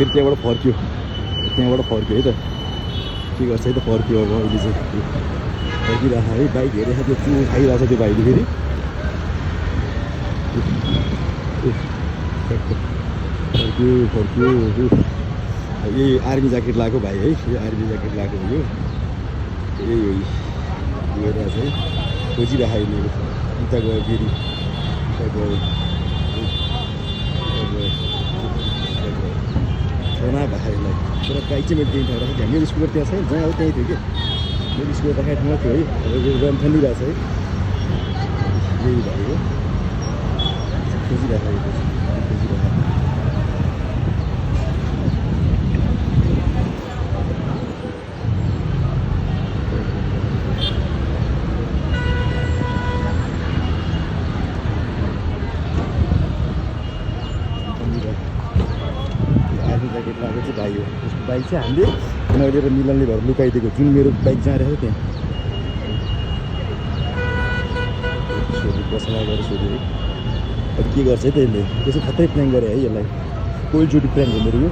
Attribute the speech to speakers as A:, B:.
A: फेरि त्यहाँबाट फर्क्यो है त के गर्छ है त फर्क्यो अब अहिले चाहिँ फर्किरहेको है बाइक हेरेर त्यो चु खाइरहेको छ त्यो भाइले फेरि फर्क्यो यही आर्मी ज्याकेट लगाएको भाइ है यो आर्मी ज्याकेट लगाएको हो यो यही हो गएर चाहिँ खोजिरहेको मेरो उता गयो फेरि उता गयो सोना भाइलाई तर बाइक चाहिँ मैले त्यही ठाउँ राखेको थिएँ मेरो स्कुटर त्यहाँ छ जहाँ हो त्यहीँ थियो कि मेरो स्कुटर राखेको ठाउँमा थियो है अब यो रन ठनिरहेको छ है यही भाइ हो खोजिरहेको ज्याकेट लगाएको चाहिँ भाइ हो उसको बाइक चाहिँ हामीले नलिएर मिलनले भएर लुकाइदिएको जुन मेरो बाइक जहाँ रहेको त्यहाँ सोध्यो बसमा गएर सोध्यो है अब के गर्छ है त्यसले त्यसो खत्रै प्लान गरेँ है यसलाई पहिलोचोटि प्लान हो मेरो यो